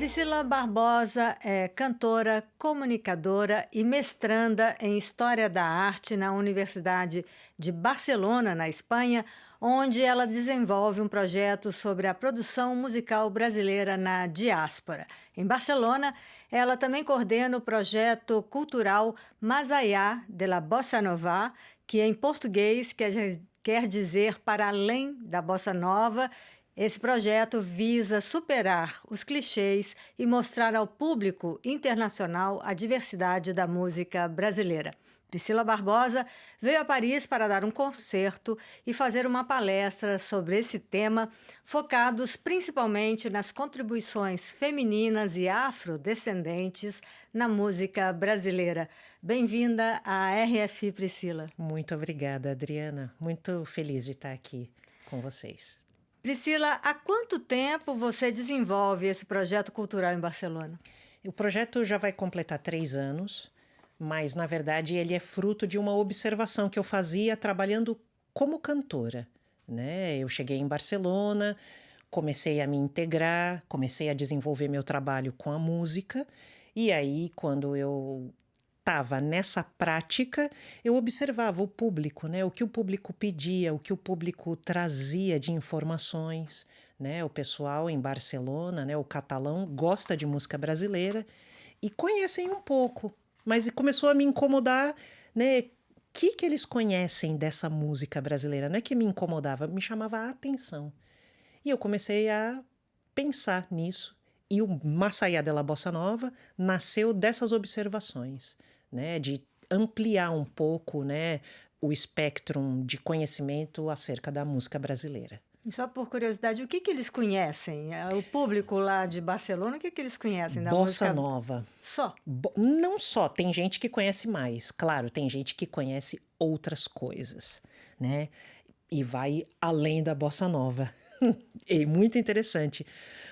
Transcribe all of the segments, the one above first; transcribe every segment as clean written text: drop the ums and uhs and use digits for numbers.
Priscila Barbosa é cantora, comunicadora e mestranda em História da Arte na Universidade de Barcelona, na Espanha, onde ela desenvolve um projeto sobre a produção musical brasileira na diáspora. Em Barcelona, ela também coordena o projeto cultural Más Allá de la Bossa Nova, que em português quer dizer para além da bossa nova. Esse projeto visa superar os clichês e mostrar ao público internacional a diversidade da música brasileira. Priscila Barbosa veio a Paris para dar um concerto e fazer uma palestra sobre esse tema, focados principalmente nas contribuições femininas e afrodescendentes na música brasileira. Bem-vinda à RFI, Priscila. Muito obrigada, Adriana. Muito feliz de estar aqui com vocês. Priscila, há quanto tempo você desenvolve esse projeto cultural em Barcelona? O projeto já vai completar 3 anos, mas, na verdade, ele é fruto de uma observação que eu fazia trabalhando como cantora, né? Eu cheguei em Barcelona, comecei a me integrar, comecei a desenvolver meu trabalho com a música, e aí, quando eu estava nessa prática, eu observava o público, né? O que o público pedia, o que o público trazia de informações, né? O pessoal em Barcelona, né? O catalão gosta de música brasileira e conhecem um pouco, mas começou a me incomodar, né? O que eles conhecem dessa música brasileira? Não é que me incomodava, me chamava a atenção. E eu comecei a pensar nisso. E o Más Allá de la Bossa Nova nasceu dessas observações, né, de ampliar um pouco, né, o espectro de conhecimento acerca da música brasileira. E só por curiosidade, o que eles conhecem? O público lá de Barcelona, o que eles conhecem da Bossa música? Nova. Só? Não só, tem gente que conhece mais, claro, tem gente que conhece outras coisas, né, e vai além da Bossa Nova. É muito interessante.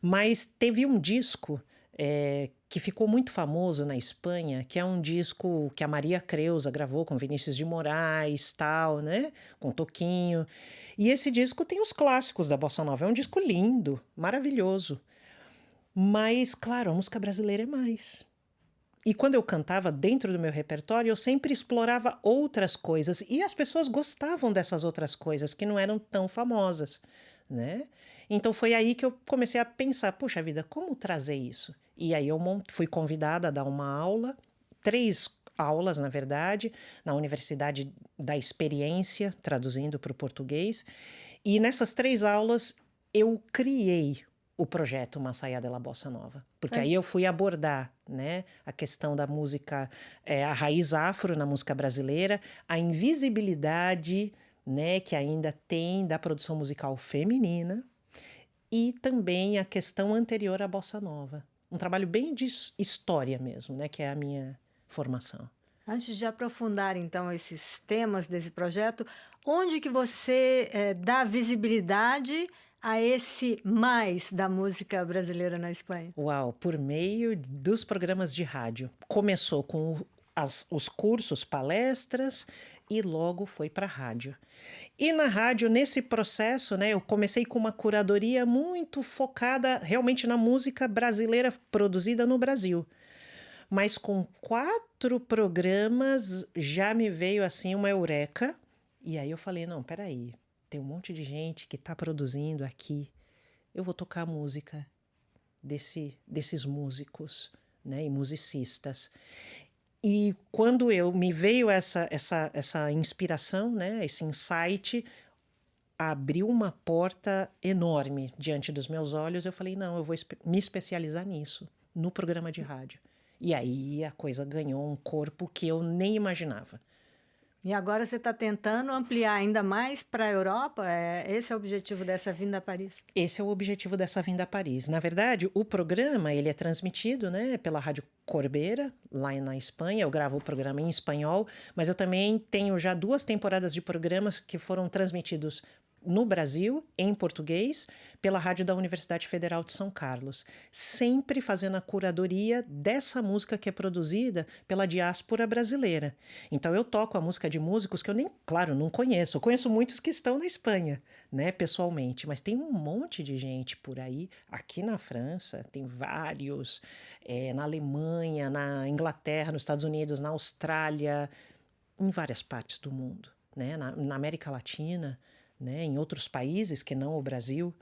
Mas teve um disco que ficou muito famoso na Espanha, que é um disco que a Maria Creuza gravou com Vinícius de Moraes, tal, né? Com Toquinho. E esse disco tem os clássicos da Bossa Nova. É um disco lindo, maravilhoso. Mas, claro, a música brasileira é mais. E quando eu cantava dentro do meu repertório, eu sempre explorava outras coisas. E as pessoas gostavam dessas outras coisas, que não eram tão famosas, né? Então foi aí que eu comecei a pensar, puxa vida, como trazer isso? E aí eu fui convidada a dar uma aula, 3 aulas, na verdade, na Universidade da Experiência, traduzindo para o português. E nessas 3 aulas eu criei o projeto Más Allá de la Bossa Nova. Porque aí eu fui abordar, né, a questão da música, a raiz afro na música brasileira, a invisibilidade, né, que ainda tem da produção musical feminina e também a questão anterior à Bossa Nova. Um trabalho bem de história mesmo, né, que é a minha formação. Antes de aprofundar, então, esses temas desse projeto, onde que você dá visibilidade a esse mais da música brasileira na Espanha? Uau, por meio dos programas de rádio. Começou com os cursos, palestras, e logo foi para a rádio. E na rádio, nesse processo, né, eu comecei com uma curadoria muito focada realmente na música brasileira produzida no Brasil. Mas com 4 programas já me veio assim uma eureka. E aí eu falei, não, peraí, tem um monte de gente que está produzindo aqui. Eu vou tocar a música desses músicos, né, e musicistas. E quando me veio essa inspiração, né, esse insight, abriu uma porta enorme diante dos meus olhos. Eu falei, não, eu vou me especializar nisso, no programa de rádio. E aí a coisa ganhou um corpo que eu nem imaginava. E agora você está tentando ampliar ainda mais para a Europa? Esse é o objetivo dessa vinda a Paris? Esse é o objetivo dessa vinda a Paris. Na verdade, o programa ele é transmitido, né, pela Rádio Corbera, lá na Espanha. Eu gravo o programa em espanhol, mas eu também tenho já 2 temporadas de programas que foram transmitidos no Brasil, em português, pela rádio da Universidade Federal de São Carlos, sempre fazendo a curadoria dessa música que é produzida pela diáspora brasileira. Então eu toco a música de músicos que eu nem, claro, não conheço. Eu conheço muitos que estão na Espanha, né, pessoalmente, mas tem um monte de gente por aí, aqui na França, tem vários, na Alemanha, na Inglaterra, nos Estados Unidos, na Austrália, em várias partes do mundo, né, na América Latina, né, em outros países que não o Brasil,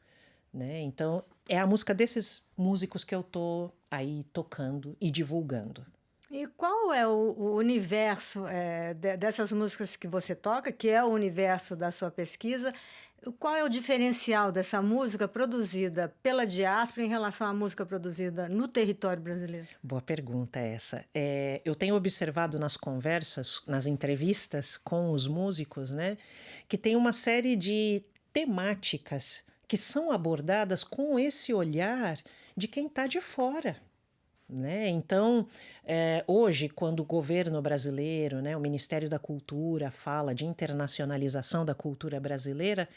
né? Então é a música desses músicos que eu tô aí tocando e divulgando. E qual é o universo dessas músicas que você toca, que é o universo da sua pesquisa? Qual é o diferencial dessa música produzida pela diáspora em relação à música produzida no território brasileiro? Boa pergunta essa. Eu tenho observado nas conversas, nas entrevistas com os músicos, né, que tem uma série de temáticas que são abordadas com esse olhar de quem está de fora, né? Então, hoje, quando o governo brasileiro, né, o Ministério da Cultura fala de internacionalização da cultura brasileira,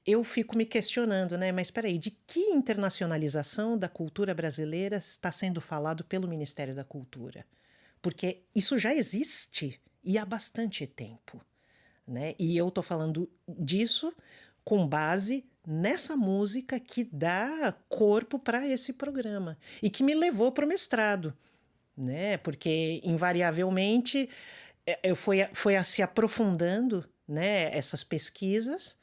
eu fico me questionando, né? Mas espera aí, de que internacionalização da cultura brasileira está sendo falado pelo Ministério da Cultura? Porque isso já existe e há bastante tempo, né? E eu estou falando disso com base nessa música que dá corpo para esse programa e que me levou para o mestrado, né? Porque invariavelmente eu foi se aprofundando, né, essas pesquisas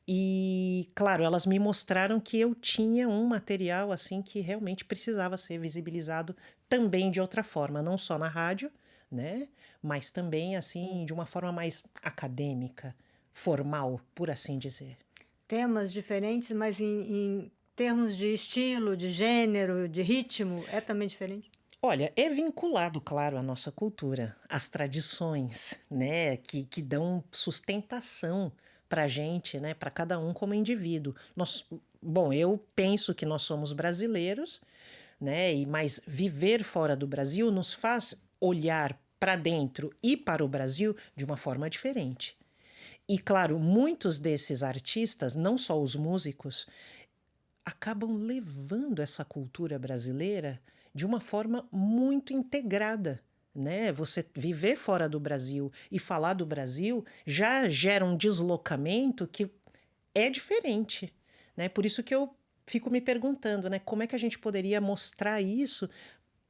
e, claro, elas me mostraram que eu tinha um material assim que realmente precisava ser visibilizado também de outra forma, não só na rádio, né, mas também assim de uma forma mais acadêmica, formal, por assim dizer. Temas diferentes, mas em termos de estilo, de gênero, de ritmo, é também diferente? Olha, é vinculado, claro, à nossa cultura, às tradições, né, que dão sustentação para a gente, né, para cada um como indivíduo. Bom, eu penso que nós somos brasileiros, né, mas viver fora do Brasil nos faz olhar para dentro e para o Brasil de uma forma diferente. E, claro, muitos desses artistas, não só os músicos, acabam levando essa cultura brasileira de uma forma muito integrada, né? Você viver fora do Brasil e falar do Brasil já gera um deslocamento que é diferente, né? Por isso que eu fico me perguntando, né? Como é que a gente poderia mostrar isso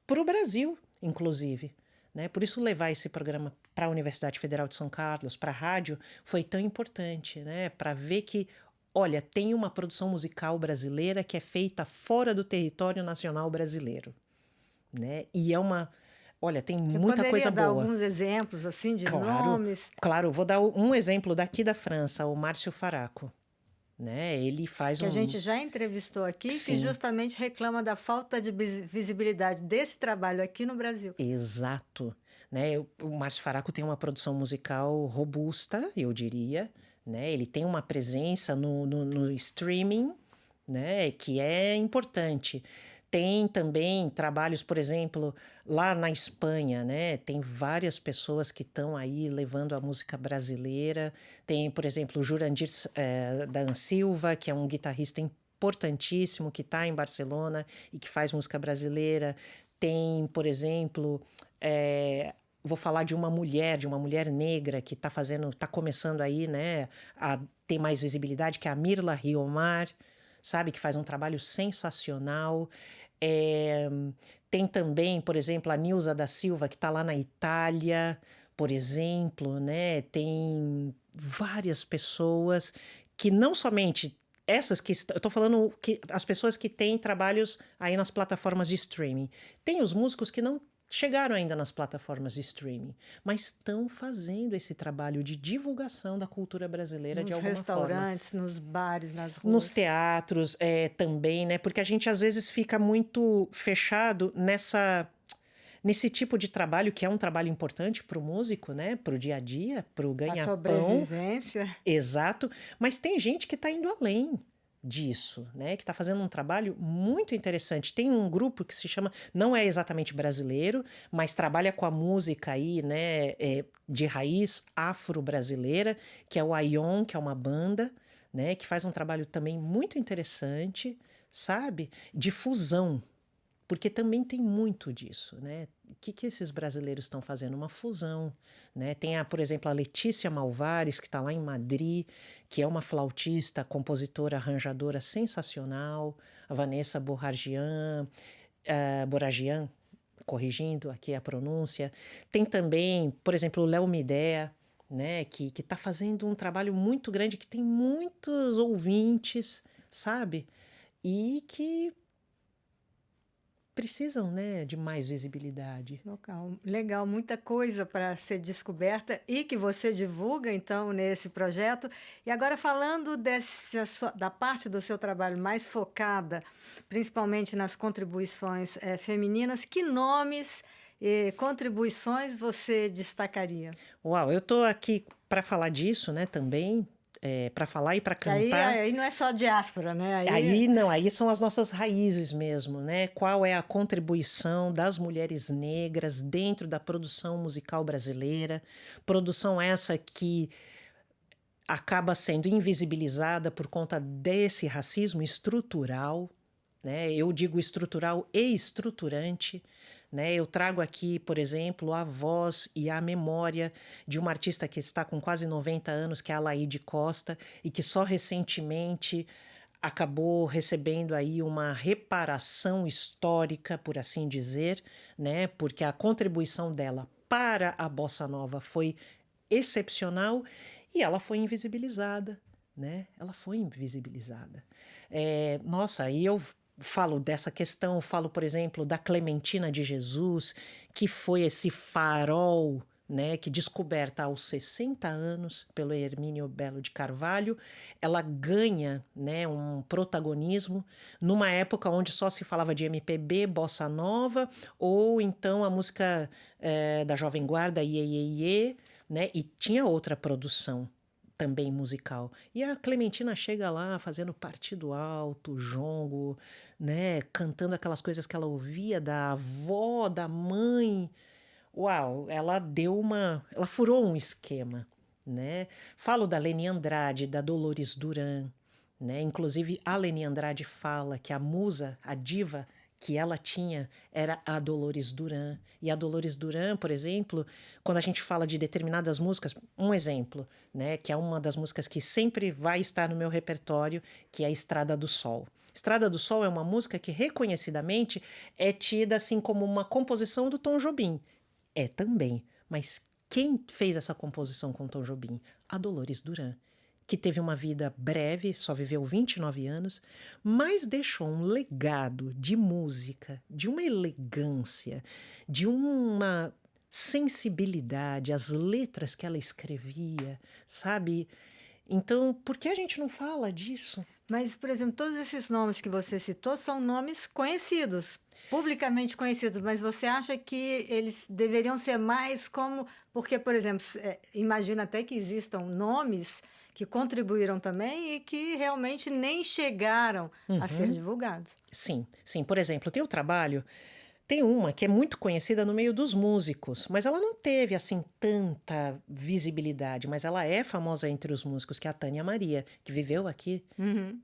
para o Brasil, inclusive, né? Por isso levar esse programa para a Universidade Federal de São Carlos, para a rádio, foi tão importante, né? Para ver que, olha, tem uma produção musical brasileira que é feita fora do território nacional brasileiro, né? E olha, tem muita coisa boa. Você poderia dar alguns exemplos, assim, de nomes? Claro, vou dar um exemplo daqui da França, o Márcio Faraco, né? Ele faz que a gente já entrevistou aqui, Sim. que justamente reclama da falta de visibilidade desse trabalho aqui no Brasil. Exato, né? O Márcio Faraco tem uma produção musical robusta, eu diria, né? Ele tem uma presença no streaming, né, que é importante. Tem também trabalhos, por exemplo, lá na Espanha, né? Tem várias pessoas que estão aí levando a música brasileira. Tem, por exemplo, o Jurandir Dan Silva, que é um guitarrista importantíssimo, que está em Barcelona e que faz música brasileira. Tem, por exemplo, vou falar de uma mulher negra que está começando aí, né, a ter mais visibilidade, que é a Mirla Riomar, sabe, que faz um trabalho sensacional. Tem também, por exemplo, a Nilza da Silva, que está lá na Itália, por exemplo, né? Tem várias pessoas que não somente essas que eu estou falando que as pessoas que têm trabalhos aí nas plataformas de streaming. Tem os músicos que não chegaram ainda nas plataformas de streaming, mas estão fazendo esse trabalho de divulgação da cultura brasileira de alguma forma. Nos restaurantes, nos bares, nas ruas. Nos teatros também, né? Porque a gente às vezes fica muito fechado nesse tipo de trabalho, que é um trabalho importante para o músico, né? Para o dia a dia, para o ganha-pão. A sobrevivência. Exato. Mas tem gente que está indo além disso, né? Que está fazendo um trabalho muito interessante. Tem um grupo que se chama, não é exatamente brasileiro, mas trabalha com a música aí, né? De raiz afro-brasileira, que é o Aion, que é uma banda, né, que faz um trabalho também muito interessante, sabe, de fusão, porque também tem muito disso, né? O que esses brasileiros estão fazendo? Uma fusão, né? Tem, por exemplo, a Letícia Malvares, que está lá em Madrid, que é uma flautista, compositora, arranjadora sensacional, a Vanessa Boragian, corrigindo aqui a pronúncia. Tem também, por exemplo, o Léo Midea, né, que está fazendo um trabalho muito grande, que tem muitos ouvintes, sabe? E que precisam, né, de mais visibilidade. Legal, muita coisa para ser descoberta e que você divulga, então, nesse projeto. E agora, falando da parte do seu trabalho mais focada, principalmente nas contribuições femininas, que nomes e contribuições você destacaria? Uau, eu estou aqui para falar disso, né, também, para falar e para cantar. Aí não é só diáspora, né? Aí não, aí são as nossas raízes mesmo, né? Qual é a contribuição das mulheres negras dentro da produção musical brasileira? Produção essa que acaba sendo invisibilizada por conta desse racismo estrutural, né? Eu digo estrutural e estruturante, né? Eu trago aqui, por exemplo, a voz e a memória de uma artista que está com quase 90 anos, que é a Laíde Costa, e que só recentemente acabou recebendo aí uma reparação histórica, por assim dizer, né? Porque a contribuição dela para a bossa nova foi excepcional e ela foi invisibilizada, né? Ela foi invisibilizada. Nossa, aí eu falo dessa questão, falo, por exemplo, da Clementina de Jesus, que foi esse farol, né, que descoberta aos 60 anos pelo Hermínio Belo de Carvalho, ela ganha, né, um protagonismo numa época onde só se falava de MPB, bossa nova, ou então a música da Jovem Guarda, Iê, Iê, Iê, né, e tinha outra produção também musical. E a Clementina chega lá fazendo partido alto, jongo, né, cantando aquelas coisas que ela ouvia da avó, da mãe. Uau, ela furou um esquema, né? Falo da Leni Andrade, da Dolores Duran, né? Inclusive a Leni Andrade fala que a musa, a diva que ela tinha era a Dolores Duran. E a Dolores Duran, por exemplo, quando a gente fala de determinadas músicas, um exemplo, né, que é uma das músicas que sempre vai estar no meu repertório, que é a Estrada do Sol. Estrada do Sol é uma música que reconhecidamente é tida assim como uma composição do Tom Jobim. É também, mas quem fez essa composição com Tom Jobim? A Dolores Duran, que teve uma vida breve, só viveu 29 anos, mas deixou um legado de música, de uma elegância, de uma sensibilidade, as letras que ela escrevia, sabe? Então, por que a gente não fala disso? Mas, por exemplo, todos esses nomes que você citou são nomes conhecidos, publicamente conhecidos, mas você acha que eles deveriam ser mais como... Porque, por exemplo, imagina até que existam nomes que contribuíram também e que realmente nem chegaram a ser divulgados. Sim, sim. Por exemplo, tem o trabalho... Tem uma que é muito conhecida no meio dos músicos, mas ela não teve, assim, tanta visibilidade, mas ela é famosa entre os músicos, que é a Tânia Maria, que viveu aqui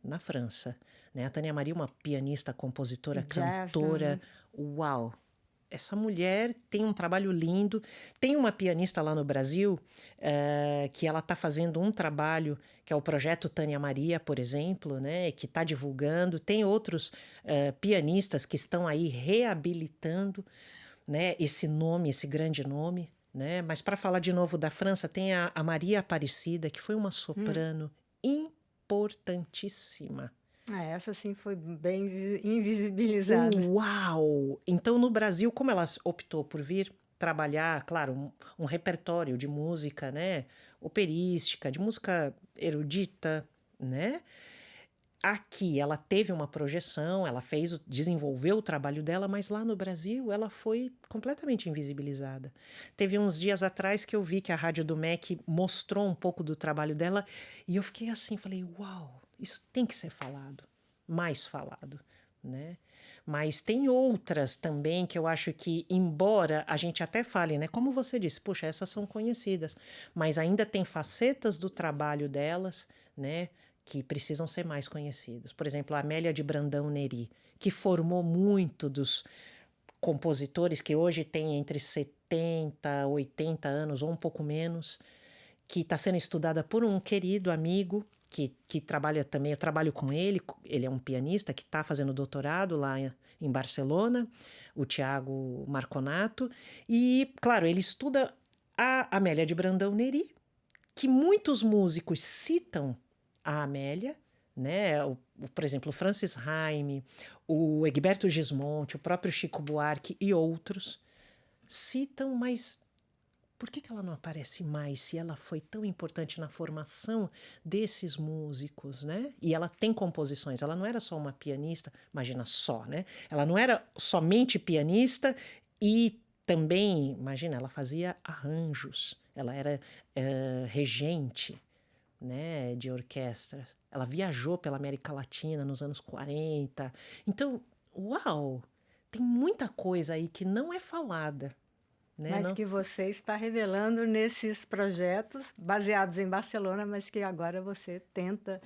na França, né? A Tânia Maria é uma pianista, compositora, Jazz, cantora. Uau! Essa mulher tem um trabalho lindo. Tem uma pianista lá no Brasil que ela está fazendo um trabalho, que é o Projeto Tânia Maria, por exemplo, né, que está divulgando. Tem outros pianistas que estão aí reabilitando, né, esse nome, esse grande nome. Né? Mas para falar de novo da França, tem a Maria Aparecida, que foi uma soprano importantíssima. Essa sim foi bem invisibilizada. Uau! Então, no Brasil, como ela optou por vir trabalhar, claro, um repertório de música, né, operística, de música erudita, né? Aqui ela teve uma projeção, ela desenvolveu o trabalho dela, mas lá no Brasil ela foi completamente invisibilizada. Teve uns dias atrás que eu vi que a Rádio do MEC mostrou um pouco do trabalho dela e eu fiquei assim, falei, uau! Isso tem que ser falado, mais falado, né? Mas tem outras também que eu acho que, embora a gente até fale, né? Como você disse, puxa, essas são conhecidas, mas ainda tem facetas do trabalho delas, né? que precisam ser mais conhecidos. Por exemplo, a Amélia de Brandão Neri, que formou muito dos compositores que hoje têm entre 70, 80 anos ou um pouco menos, que está sendo estudada por um querido amigo que trabalha também, eu trabalho com ele é um pianista que está fazendo doutorado lá em Barcelona, o Tiago Marconato, e, claro, ele estuda a Amélia de Brandão Neri, que muitos músicos citam a Amélia, né? Por exemplo, o Francis Haime, o Egberto Gismonti, o próprio Chico Buarque e outros citam, mas por que ela não aparece mais se ela foi tão importante na formação desses músicos, né? E ela tem composições, ela não era só uma pianista, imagina só, né? Ela não era somente pianista e também, imagina, ela fazia arranjos, ela era regente, né, de orquestra. Ela viajou pela América Latina nos anos 40. Então, uau! Tem muita coisa aí que não é falada. Né? Mas Não... que você está revelando nesses projetos baseados em Barcelona, mas que agora você tenta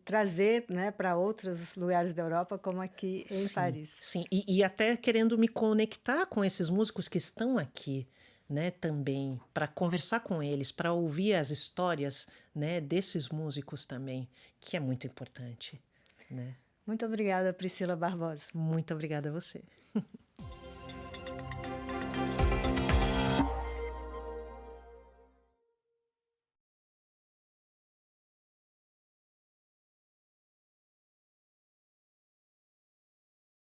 trazer, né, para outros lugares da Europa, como aqui em Paris. Sim, e até querendo me conectar com esses músicos que estão aqui, né, também, para conversar com eles, para ouvir as histórias, né, desses músicos também, que é muito importante, né? Muito obrigada, Priscila Barbosa. Muito obrigada a você.